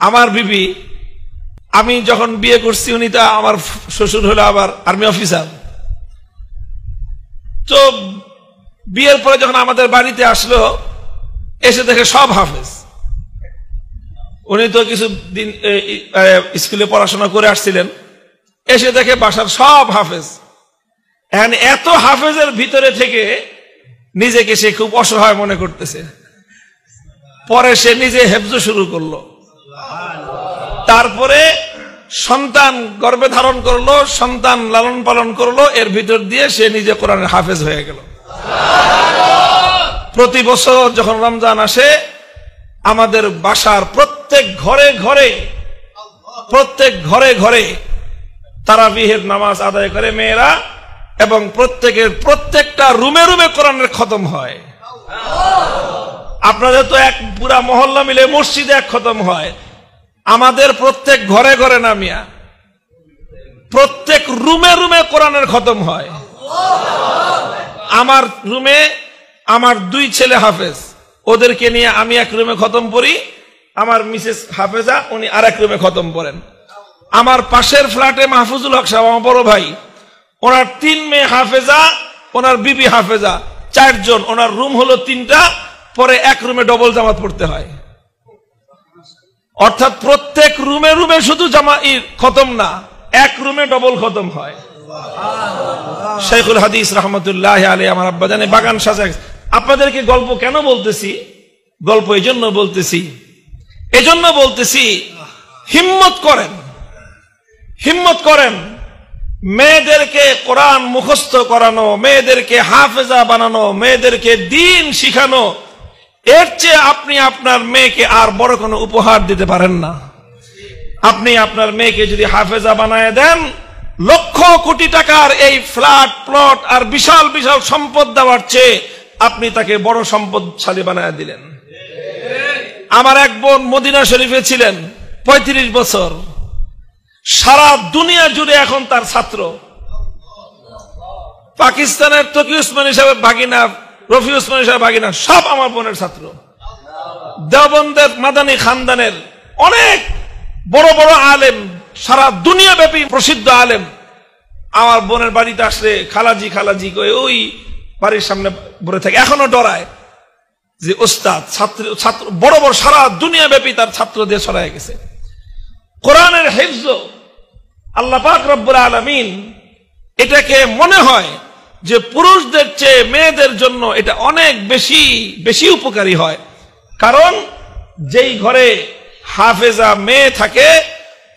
আমার বিবি, আমি যখন বিয়ে করছি উনি তো আমার শ্বশুর হলো আবার আর্মি অফিসার। তো বিয়ের পরে যখন আমাদের বাড়িতে আসলো, এসে দেখে সব হাফেজ। উনি তো কিছুদিন স্কুলে পড়াশোনা করে আসছিলেন, এসে দেখে বাসার সব হাফেজ। এত হাফেজের ভিতরে থেকে নিজেকে সে খুব অসহায় মনে করতেছে। পরে সে নিজে হেফজ শুরু করলো, তারপরে সন্তান গর্ভে ধারণ করলো, সন্তান লালন পালন করলো, এর ভিতর দিয়ে সে নিজে কোরআনের হাফেজ হয়ে গেল। প্রতি বছর যখন রমজান আসে, আমাদের বাসার প্রত্যেক ঘরে ঘরে তারাবিহের নামাজ আদায় করে মেয়েরা, এবং প্রত্যেকটা রুমে রুমে কোরআনের খতম হয়। আপনাদের তো এক পুরা মহল্লা মিলে মসজিদে এক খতম হয়, আমাদের প্রত্যেক ঘরে ঘরে না মিয়া, প্রত্যেক রুমে রুমে কোরআনের খতম হয়। আমার রুমে আমার 2 ছেলে হাফেজ, ওদেরকে নিয়ে আমি এক রুমে খতম পড়ি, আমার মিসেস হাফেজা, উনি আর এক রুমে খতম পড়েন। আমার পাশের ফ্ল্যাটে মাহফুজুল হক সাহেব, আমার বড় ভাই, ওনার 3 মেয়ে হাফেজা, ওনার বিবি হাফেজা, 4 জন। ওনার রুম হলো 3টা, পরে এক রুমে ডবল জামাত পড়তে হয়। অর্থাৎ প্রত্যেক রুমে রুমে শুধু খতম না, এক রুমে ডবল খতম হয়। শাইখুল হাদিস রহমতুল্লাহ আলাইহি আমার আব্বা জানে বাগান সাজায়। আপনাদেরকে গল্প কেন বলতেছি? গল্প এজন্য বলতেছি হিম্মত করেন, মেয়েদেরকে কোরআন মুখস্থ করানো, মেয়েদেরকে হাফেজা বানানো, মেয়েদেরকে দ্বীন শিখানো, এর চেয়ে আপনি আপনার মেয়েকে আর বড় কোনো উপহার দিতে পারেন না। আপনি আপনার মেয়েকে যদি হাফেজা বানায় দেন, লক্ষ কোটি টাকার এই ফ্ল্যাট প্লট আর বিশাল বিশাল সম্পদ দেওয়ার চেয়ে আপনি তাকে বড় সম্পদশালী বানায় দিলেন। আমার এক বোন মদিনা শরীফে ছিলেন 35 বছর, সারা দুনিয়া জুড়ে এখন তার ছাত্র। পাকিস্তানের তকি উসমানী সাহেবের ভাগিনা, রফি উসমানী সাহেব ভাগিনা, সব আমার বোনের ছাত্র। দেওবন্দের মাদানী খানদানের অনেক বড় বড় আলেম, সারা দুনিয়া ব্যাপী প্রসিদ্ধ আলেম আমার বোনের বাড়িতে আসলে খালাজি খালাজি কই ওই বাড়ির সামনে বসে থাকে, এখনো ডরায় যে ওস্তাদ। ছাত্র বড় বড় সারা দুনিয়া ব্যাপী তার ছাত্র দিয়ে ছড়ায় গেছে। কোরআনের হিফজ আল্লাহ পাক রব্বুল আলামিন এটাকে মনে হয় যে পুরুষদের চেয়ে মেয়েদের জন্য এটা অনেক বেশি উপকারী হয়। কারণ যেই ঘরে হাফেজা মেয়ে থাকে,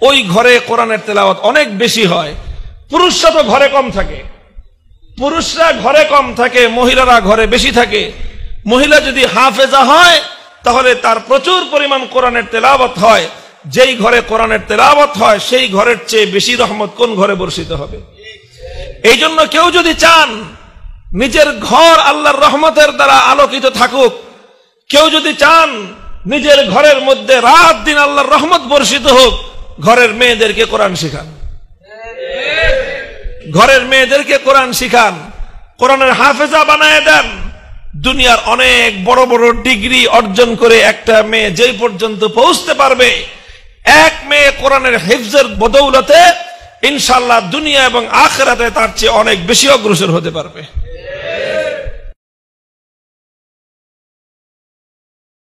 ওই ঘরে কোরআনের তেলাওয়াত অনেক বেশি হয়। পুরুষরা তো ঘরে কম থাকে, মহিলারা ঘরে বেশি থাকে। মহিলা যদি হাফেজা হয়, তাহলে তার প্রচুর পরিমাণ কোরআনের তেলাওয়াত হয়। যেই ঘরে কোরআনের তেলাওয়াত হয়, সেই ঘরের চেয়ে বেশি রহমত কোন ঘরে বর্ষিত হবে? এই জন্য কেউ যদি চান নিজের ঘর আল্লাহর রহমতের দ্বারা আলোকিত থাকুক, কেউ যদি চান নিজের ঘরের মধ্যে রাত দিন আল্লাহর রহমত বর্ষিত হোক, ঘরের মেয়েদেরকে কোরআন শিখান, কোরআনের হাফেজা বানায় দেন। দুনিয়ার অনেক বড় বড় ডিগ্রি অর্জন করে একটা মেয়ে যেই পর্যন্ত পৌঁছতে পারবে, এক মেয়ে কোরআনের হিফজের বদৌলতে ইনশাআল্লাহ দুনিয়া এবং আখিরাতে তার চেয়ে অনেক বেশি অগ্রসর হতে পারবে।